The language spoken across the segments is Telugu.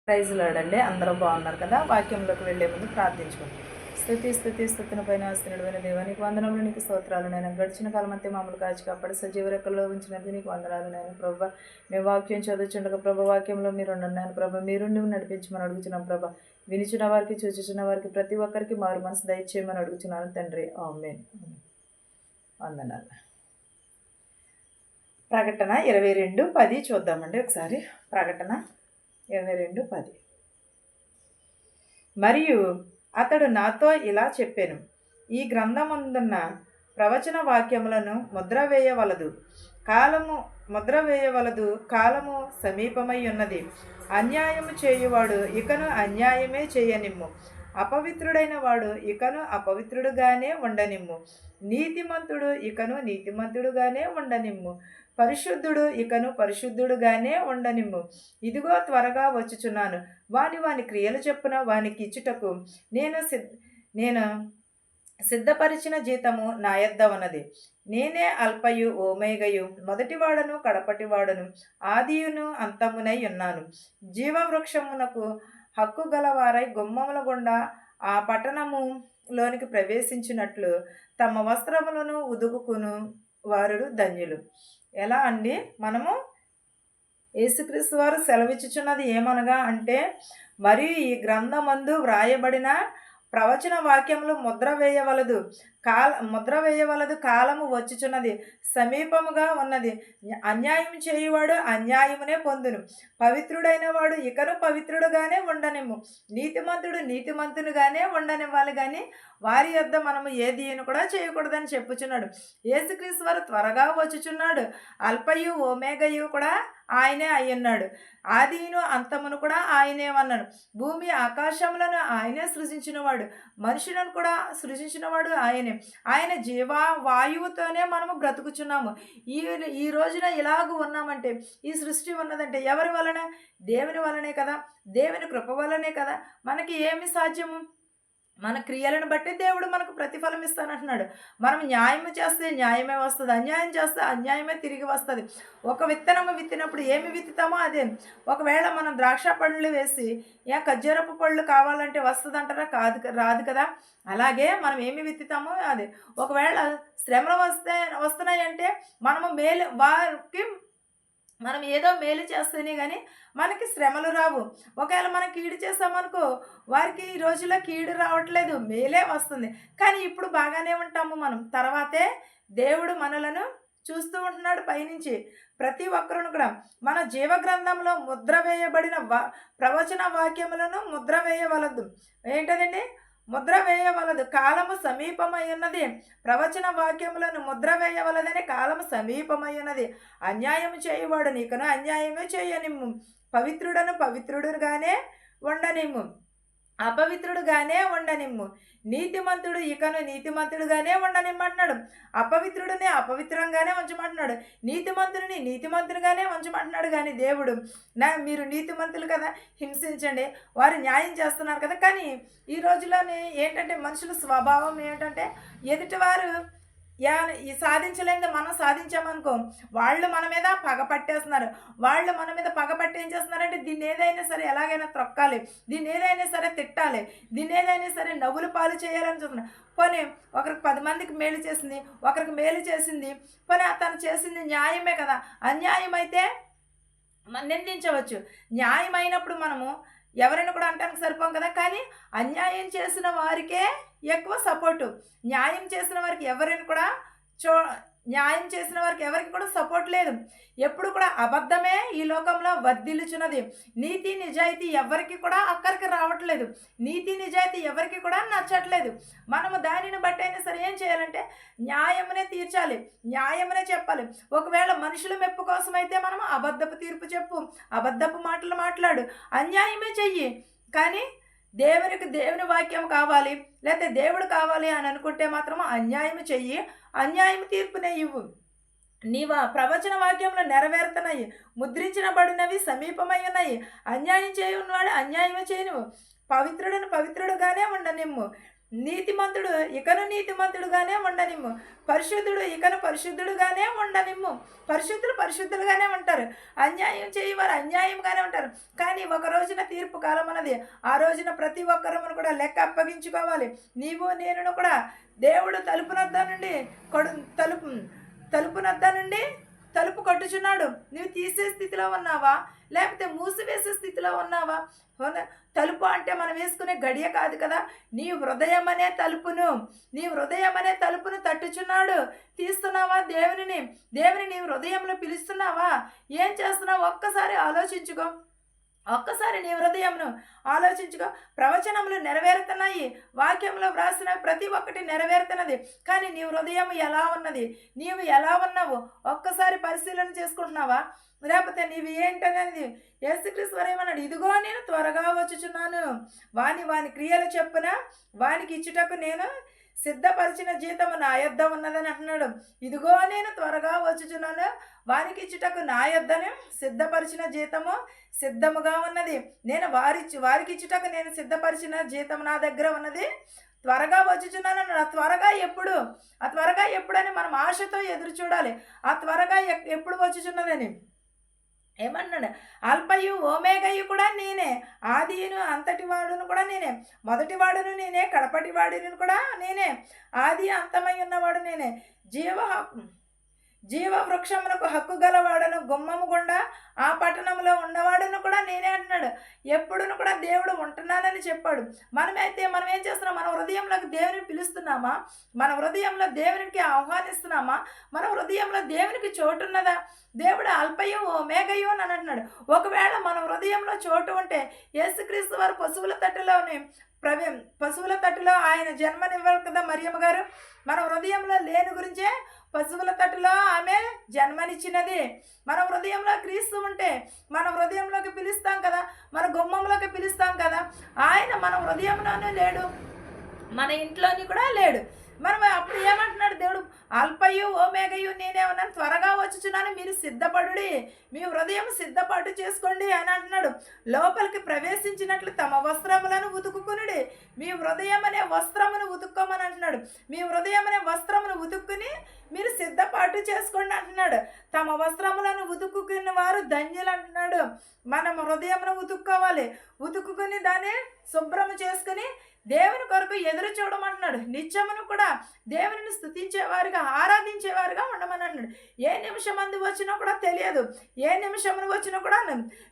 ప్రైజ్ లాడండి. అందరూ బాగున్నారు కదా. వాక్యంలోకి వెళ్ళే ముందు ప్రార్థించుకోండి. స్థుతిని పైన ఆస్తునుడైన దేవా, నీకు వందనములు, నీకు స్తోత్రాలు. నేను గడిచిన కాలమంతే మమ్మల్ని కాచి కాపాడి సజీవ రెక్కల్లో ఉంచినందుకు నీకు వందనాలు. నేను ప్రభా, మేము వాక్యం చదువుచుండగా ప్రభా, వాక్యంలో మీరు ఉన్నాను ప్రభా, మీరు నువ్వు నడిపించమని అడుగుతున్నాం ప్రభా. వినిచిన వారికి, చూచుచున్న వారికి, ప్రతి ఒక్కరికి మారు మనసు దయచేయమని అడుగుతున్నాను తండ్రి. ఆమేన్. వందనాలు. ప్రకటన 22:10 చూద్దామండి ఒకసారి. ప్రకటన 22:10. మరియు అతడు నాతో ఇలా చెప్పాను, ఈ గ్రంథమందున్న ప్రవచన వాక్యములను ముద్ర వేయవలదు, కాలము సమీపమై ఉన్నది. అన్యాయము చేయువాడు ఇకను అన్యాయమే చేయనిమ్ము, అపవిత్రుడైన వాడు ఇకను అపవిత్రుడుగానే ఉండనిమ్ము, నీతిమంతుడు ఇకను నీతిమంతుడుగానే ఉండనిమ్ము, పరిశుద్ధుడు ఇకను పరిశుద్ధుడుగానే ఉండనిమ్ము. ఇదిగో త్వరగా వచ్చుచున్నాను. వాని క్రియలు చెప్పున వానికి ఇచ్చుటకు నేను సిద్ధపరిచిన జీతము నా యొద్ద ఉన్నది. నేనే అల్పయు ఓమేగయు, మొదటివాడను కడపటివాడను, ఆదియును అంతమునై ఉన్నాను. జీవవృక్షమునకు హక్కు గలవారై గుమ్మముల గుండా ఆ పట్టణములోనికి ప్రవేశించినట్లు తమ వస్త్రములను ఉదుకును వారు ధన్యులు. ఎలా అండి? మనము యేసుక్రీస్తు వారు సెలవిచ్చుచున్నది ఏమనగా అంటే, మరియు ఈ గ్రంథమందు వ్రాయబడిన ప్రవచన వాక్యములు ముద్ర వేయవలదు, కాలము వచ్చుచున్నది, సమీపముగా ఉన్నది. అన్యాయం చేయువాడు అన్యాయమునే పొందును, పవిత్రుడైన వాడు ఇకను పవిత్రుడుగానే ఉండనిమ్ము, నీతిమంతుడు నీతిమంతునిగానే ఉండనివ్వాలి, కానీ వారి యొద్ద మనము ఏదిని కూడా చేయకూడదని చెప్పుచున్నాడు. యేసుక్రీస్తు వారు త్వరగా వచ్చుచున్నాడు. అల్పయు ఓమేగయు కూడా ఆయనే అయ్యున్నాడు. ఆదిను అంతమును కూడా ఆయనే అన్నాడు. భూమి ఆకాశములను ఆయనే సృజించినవాడు, మనుషులను కూడా సృజించినవాడు ఆయనే. ఆయన వాయువుతోనే మనము బ్రతుకుచున్నాము. ఈ రోజున ఇలాగూ ఉన్నామంటే, ఈ సృష్టి ఉన్నదంటే ఎవరి వలన? దేవుని వలనే కదా, దేవుని కృప వలనే కదా. మనకి ఏమి సాధ్యము? మన క్రియలను బట్టి దేవుడు మనకు ప్రతిఫలం ఇస్తానంటున్నాడు. మనం న్యాయము చేస్తే న్యాయమే వస్తుంది, అన్యాయం చేస్తే అన్యాయమే తిరిగి వస్తుంది. ఒక విత్తనము విత్తినప్పుడు ఏమి విత్తుతామో అదే. ఒకవేళ మనం ద్రాక్ష పళ్ళు వేసి ఖర్జూరపు పళ్ళు కావాలంటే వస్తుంది అంటారా? రాదు కదా. అలాగే మనం ఏమి విత్తుతామో అదే. ఒకవేళ శ్రమలు వస్తున్నాయంటే మనము వారికి మనం ఏదో మేలు చేస్తేనే కానీ మనకి శ్రమలు రావు. ఒకవేళ మనం కీడు చేస్తామనుకో, వారికి ఈ రోజుల్లో కీడు రావట్లేదు, మేలే వస్తుంది. కానీ ఇప్పుడు బాగానే ఉంటాము మనం. తర్వాతే దేవుడు మనలను చూస్తూ ఉంటున్నాడు పైనుంచి. ప్రతి ఒక్కరును కూడా మన జీవగ్రంథంలో ముద్ర వేయబడిన ప్రవచన వాక్యములను ముద్ర వేయవలదు. ఏంటదండి? ముద్ర వేయవలదు, కాలము సమీపమై ఉన్నది. ప్రవచన వాక్యములను ముద్ర వేయవలదని కాలము సమీపమై ఉన్నది. అన్యాయము చేయువాడు నీకును అన్యాయమే చేయనిమ్ము, పవిత్రుడుగానే ఉండనిమ్ము, అపవిత్రుడుగానే ఉండనిమ్ము, నీతిమంతుడు ఇకను నీతిమంతుడుగానే ఉండనిమ్మంటున్నాడు. అపవిత్రుడిని అపవిత్రంగానే ఉంచమంటున్నాడు, నీతిమంతుడిని నీతిమంతుడిగానే ఉంచమంటున్నాడు. కానీ దేవుడు మీరు నీతిమంతులు కదా, హింసించండి, వారు న్యాయం చేస్తున్నారు కదా. కానీ ఈ రోజులోని ఏంటంటే మనుషుల స్వభావం ఏంటంటే, ఎదుటివారు సాధించలేనిది మనం సాధించామనుకో, వాళ్ళు మన మీద పగ పట్టేస్తున్నారు. వాళ్ళు మన మీద పగ పట్టి ఏం చేస్తున్నారంటే, దీన్ని ఏదైనా సరే ఎలాగైనా త్రొక్కాలి, దీన్ని ఏదైనా సరే తిట్టాలి, దీన్ని ఏదైనా సరే నవ్వులు పాలు చేయాలని చూస్తున్నారు. పోనీ ఒకరికి 10 మందికి మేలు చేసింది, ఒకరికి మేలు చేసింది, పోనీ అతను చేసింది న్యాయమే కదా. అన్యాయం అయితే నిందించవచ్చు, న్యాయమైనప్పుడు మనము ఎవరైనా కూడా అంటానికి సరిపోం కదా. కానీ అన్యాయం చేసిన వారికే ఎక్కువ సపోర్టు, న్యాయం చేసిన వారికి న్యాయం చేసిన వారికి ఎవరికి కూడా సపోర్ట్ లేదు. ఎప్పుడు కూడా అబద్ధమే ఈ లోకంలో వర్ధిల్లుచున్నది. నీతి నిజాయితీ ఎవరికి కూడా అక్కడికి రావట్లేదు, నీతి నిజాయితీ ఎవరికి కూడా నచ్చట్లేదు. మనము దానిని బట్టి అయినా సరే ఏం చేయాలంటే న్యాయమునే తీర్చాలి, న్యాయమునే చెప్పాలి. ఒకవేళ మనుషుల మెప్పు కోసం అయితే మనం అబద్ధపు తీర్పు చెప్పు, అబద్ధపు మాటలు మాట్లాడు, అన్యాయమే చెయ్యి. కానీ దేవుని వాక్యం కావాలి, లేకపోతే దేవుడు కావాలి అని అనుకుంటే మాత్రం అన్యాయం చెయ్యి, అన్యాయం తీర్పునే ఇవ్వు. ప్రవచన వాక్యంలో నెరవేరుతున్నాయి, ముద్రించబడినవి సమీపమై ఉన్నాయి. అన్యాయం చేయనివాడు అన్యాయమే చేయను, పవిత్రుడుగానే ఉండనిమ్ము, నీతిమంతుడు ఇకను నీతిమంతుడుగానే ఉండనిమ్ము. పరిశుద్ధుడు ఇకను పరిశుద్ధుడుగానే ఉండనిమ్ము. పరిశుద్ధులు పరిశుద్ధులుగానే ఉంటారు, అన్యాయం చేయవారు అన్యాయంగానే ఉంటారు. కానీ ఒక రోజున తీర్పు కాలం అన్నది. ఆ రోజున ప్రతి ఒక్కరమును కూడా లెక్క అప్పగించుకోవాలి. నీవు నేను కూడా దేవుడు తలుపునొద్ద నుండి తలుపునొద్ద నుండి తలుపు కొట్టుచున్నాడు. నువ్వు తీసే స్థితిలో ఉన్నావా, లేకపోతే మూసివేసే స్థితిలో ఉన్నావా? తలుపు అంటే మనం వేసుకునే గడియ కాదు కదా. నీ హృదయం అనే తలుపును తట్టుచున్నాడు. తీస్తున్నావా దేవుని నీ హృదయంలో పిలుస్తున్నావా? ఏం చేస్తున్నావు ఒక్కసారి ఆలోచించుకో. ఒక్కసారి నీ హృదయంను ఆలోచించుకో. ప్రవచనములు నెరవేరుతున్నాయి, వాక్యంలో వ్రాసిన ప్రతి ఒక్కటి నెరవేరుతున్నది. కానీ నీ హృదయం ఎలా ఉన్నది, నీవు ఎలా ఉన్నావు ఒక్కసారి పరిశీలన చేసుకుంటున్నావా? లేకపోతే నీవు ఏంటనేది యేసుక్రీస్తు వారు ఏమన్నాడు? ఇదిగో నేను త్వరగా వచ్చుచున్నాను, వాని క్రియల చెప్పున వానికి ఇచ్చుటకు నేను సిద్ధపరిచిన జీతము నా యొద్ద ఉన్నదని అంటున్నాడు. ఇదిగో నేను త్వరగా వచ్చుచున్నాను, వారికి ఇచ్చుటకు నా యొద్దనే సిద్ధపరిచిన జీతము సిద్ధముగా ఉన్నది. నేను వారికి ఇచ్చుటకు నేను సిద్ధపరిచిన జీతం నా దగ్గర ఉన్నది. త్వరగా వచ్చుచున్నాను. ఆ త్వరగా ఎప్పుడని మనం ఆశతో ఎదురు చూడాలి. ఆ త్వరగా ఎప్పుడు వచ్చుచున్నదని ఏమన్నాడు? అల్పయు ఓమేగయు కూడా నేనే, ఆదియును అంతటి వాడును కూడా నేనే, మొదటి వాడును నేనే, కడపటి వాడిని కూడా నేనే, ఆది అంతమై ఉన్నవాడు నేనే, జీవ వృక్షమునకు హక్కు గలవాడను, గుమ్మము గుండా ఆ పట్టణంలో ఉన్నవాడును కూడా నేనే అంటున్నాడు. ఎప్పుడును కూడా దేవుడు ఉంటున్నానని చెప్పాడు. మనం ఏం చేస్తున్నాం? మన హృదయంలోకి దేవుని పిలుస్తున్నామా? మన హృదయంలో దేవునికి ఆహ్వానిస్తున్నామా? మన హృదయంలో దేవునికి చోటున్నదా? దేవుడు అల్పయు ఓమేగయు అని అంటున్నాడు. ఒకవేళ మన హృదయంలో చోటు ఉంటే యేసుక్రీస్తు వారు పశువుల తట్టులో ఆయన జన్మనివ్వరు కదా మరియమ్మ గారు. మన హృదయంలో లేని గురించే పశువుల తట్టులో ఆమె జన్మనిచ్చినది. మన హృదయంలో క్రీస్తు ఉంటే మన హృదయంలోకి పిలుస్తాం కదా, మన గుమ్మంలోకి పిలుస్తాం కదా. ఆయన మన హృదయంలోనూ లేడు, మన ఇంట్లోని కూడా లేడు. మనం అప్పుడు ఏమంటున్నాడు దేవుడు? అల్పయు ఓమేగయు నేనే ఉన్నాను, త్వరగా వచ్చుచున్నాను, మీరు సిద్ధపడుడి, మీ హృదయం సిద్ధపాటు చేసుకోండి అని అంటున్నాడు. లోపలికి ప్రవేశించినట్లు తమ వస్త్రములను ఉతుకుకునుడి. మీ హృదయం అనే వస్త్రమును ఉతుక్కోమని అంటున్నాడు. మీ హృదయం అనే వస్త్రమును ఉతుక్కుని మీరు సిద్ధపాటు చేసుకోండి అంటున్నాడు. తమ వస్త్రములను ఉతుక్కుని వారు ధన్యులు అంటున్నాడు. మనం హృదయమును ఉతుక్కోవాలి. ఉతుక్కుని దాన్ని శుభ్రము చేసుకుని దేవుని కొరకు ఎదురు చూడమంటున్నాడు. నిత్యమును కూడా దేవుని స్తుతించేవారుగా ఆరాధించేవారుగా ఉండమని అంటున్నాడు. ఏ నిమిషమందు వచ్చినా కూడా తెలియదు, ఏ నిమిషమును వచ్చినా కూడా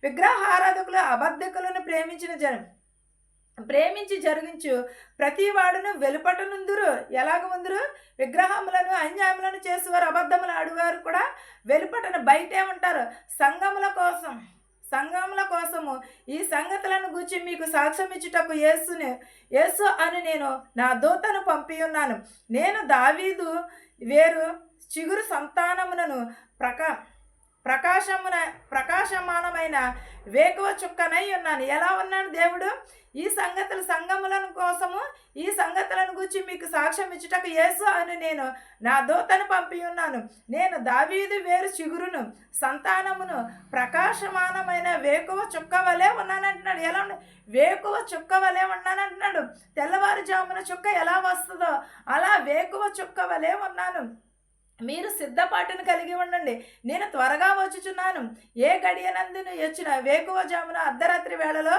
విగ్రహ ఆరాధకులు అబద్ధకులను ప్రేమించి జరిగించు ప్రతి వాడును వెలుపటనుందురు. ఎలాగ ఉందరు? విగ్రహములను అన్యాయములను చేసేవారు, అబద్ధములు ఆడువారు కూడా వెలుపటను బయటే ఉంటారు. సంఘముల కోసము ఈ సంగతులను గూర్చి మీకు సాక్ష్యం ఇచ్చుటకు యేసు అని నేను నా దూతను పంపి ఉన్నాను. నేను దావీదు వేరు చిగురు సంతానమునను ప్రకాశమానమైన వేకువ చుక్కనై ఉన్నాను. ఎలా ఉన్నాను దేవుడు? ఈ సంగతులను గురించి మీకు సాక్ష్యం ఇచ్చుటకు యేసు అని నేను నా దూతను పంపి ఉన్నాను. నేను దావీదు వేరు చిగురును సంతానమును ప్రకాశమానమైన వేకువ చుక్క వలె ఉన్నానంటున్నాడు. ఎలా వేకువ చుక్క వలె ఉన్నానంటున్నాడు. తెల్లవారుజామున చుక్క ఎలా వస్తుందో అలా వేకువ చుక్క వలె ఉన్నాను. మీరు సిద్ధపాటును కలిగి ఉండండి, నేను త్వరగా వచ్చుచున్నాను. ఏ గడియనందును వచ్చిన వేకువజామున అర్ధరాత్రి వేళలో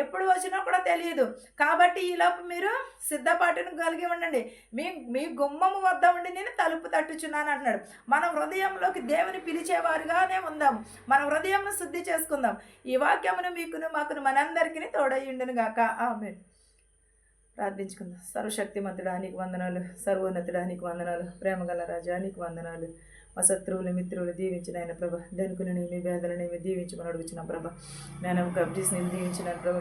ఎప్పుడు వచ్చినా కూడా తెలియదు. కాబట్టి ఈలోపు మీరు సిద్ధపాటును కలిగి ఉండండి. మీ గుమ్మము వద్ద ఉండి నేను తలుపు తట్టుచున్నాను అంటున్నాడు. మన హృదయంలోకి దేవుని పిలిచేవారుగానే ఉందాం. మన హృదయంను శుద్ధి చేసుకుందాం. ఈ వాక్యమును మీకును మాకును మనందరికీ తోడయ్యుండును గాక. ఆమేన్. ప్రార్థించుకుందాం. సర్వశక్తిమంతుడానికి వందనాలు, సర్వోన్నతుడానికి వందనాలు, ప్రేమగల రాజానికి వందనాలు. మా శత్రువులు మిత్రులు దీవించిన ఆయన ప్రభ, ధనుకుని పేదలని దీవించమని అడుగుచిన ప్రభ, నేను కబ్జీస్ని దీవించిన ప్రభ,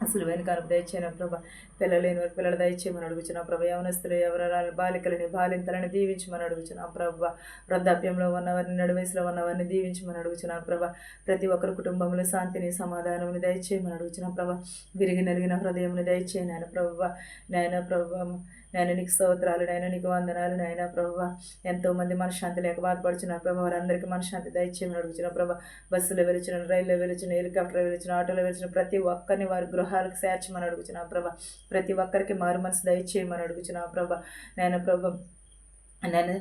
అసలు వెనుకాలకు దయచేయను ప్రభ, పిల్లలేని వారి పిల్లలు దయచేయమని అడుగుచున్నా ప్రభ, యవనస్తులు ఎవరు బాలికలని బాలింతలని దీవించమని అడుగుచున్నా ప్రభ, వృద్ధాప్యంలో ఉన్నవారిని నడువయసులో ఉన్నవారిని దీవించమని అడుగుచున్నాను ప్రభ, ప్రతి ఒక్కరి కుటుంబంలో శాంతిని సమాధానముని దయచేయమని అడుగుచున్నాను ప్రభ, విరిగి నలిగిన హృదయముని దయచేయను నాయన ప్రభ, నేను నీకు స్తోత్రాలు, నేను నీకు వందనాలు. నాయన ప్రభావ ఎంతోమంది మనశ్శాంతి లేక బాధపడుచున్నారు ప్రభావ, వారందరికీ మనశ్శాంతి దయచేయమని అడుగుతున్న ప్రభావ. బస్సులో వెలుచున్న, రైల్లో వెలుచున్న, హెలికాప్టర్లో వెలుచున్న, ఆటోలో వెలుచున్న ప్రతి ఒక్కరిని వారి గృహాలకు చేర్చమని అడుగుతున్నా ప్రభా. ప్రతి ఒక్కరికి మారు మనసు దయచేయమని అడుగుతున్నా ప్రభా. నాయన ప్రభా, నేను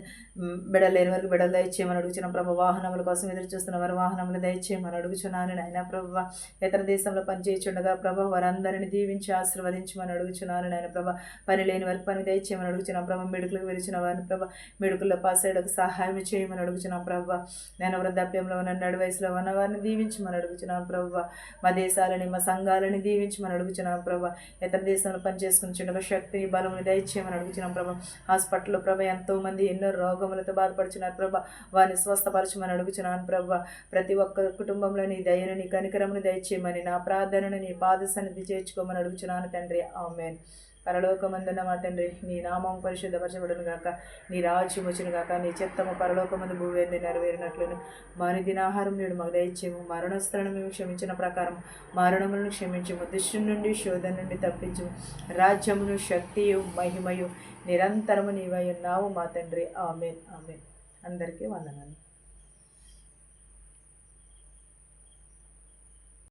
బిడ్డలు లేని వారికి బిడ్డలు దయచేయమని అడుగుచున్నాం ప్రభా. వాహనముల కోసం ఎదురు చూస్తున్న వారు వాహనములు దయచేయమని అడుగుచున్నాను నాయన ప్రభా. ఇతర దేశంలో పనిచేయుచుండగా ప్రభా వారందరిని దీవించి ఆశీర్వదించమని అడుగుచున్నాను నాయన ప్రభా. పని లేని వారికి పని దయచేయమని అడుగుచున్నాం ప్రభా. మెడుకులకు వెలిచిన వారిని ప్రభా మెడుకుల్లో పాస్ అయ్యేటకు సహాయం చేయమని అడుగుచున్నాం ప్రభా. నేను వృద్ధాప్యంలో ఉన్న, నడు వయసులో ఉన్న వారిని దీవించమని అడుగుచున్నాను ప్రభా. మా దేశాలని, మా సంఘాలని దీవించమని అడుగుచున్నాం ప్రభా. ఇతర దేశంలో పనిచేసుకుని చుండగా శక్తిని, బలముని దయచేయమని అడుగుచున్నాం ప్రభా. హాస్పిటల్లో ప్రభా ఎంతోమంది ఎన్నో రోగములతో బాధపడుచున్నారు ప్రభా. వారిని స్వస్థపరచమని అడుగుచున్నాను ప్రభా. ప్రతి ఒక్క కుటుంబంలో నీ దయను, నీ కనికరమును దయచేయమని, నా ప్రార్థనను నీ పాద సన్నిధి చేర్చుకోమని అడుగుచున్నాను తండ్రి. ఆమేన్. పరలోకమందున్న మా తండ్రి, నీ నామం పరిశుద్ధపరచబడును గాక, నీ రాజ్యం వచ్చును గాక, నీ చిత్తము పరలోకమందు భూవేంది నెరవేరినట్లును మా దినాహారం నేడు మాకు దయచేయము. మరణస్థలను మేము క్షమించిన ప్రకారం మరణములను క్షమించము. దుష్టు నుండి, శోధన నుండి తప్పించము. రాజ్యమును, శక్తియు, మహిమయు నిరంతరము నీవై ఉన్నావు మా తండ్రి. ఆమేన్. ఆమేన్. అందరికీ వందనాలు.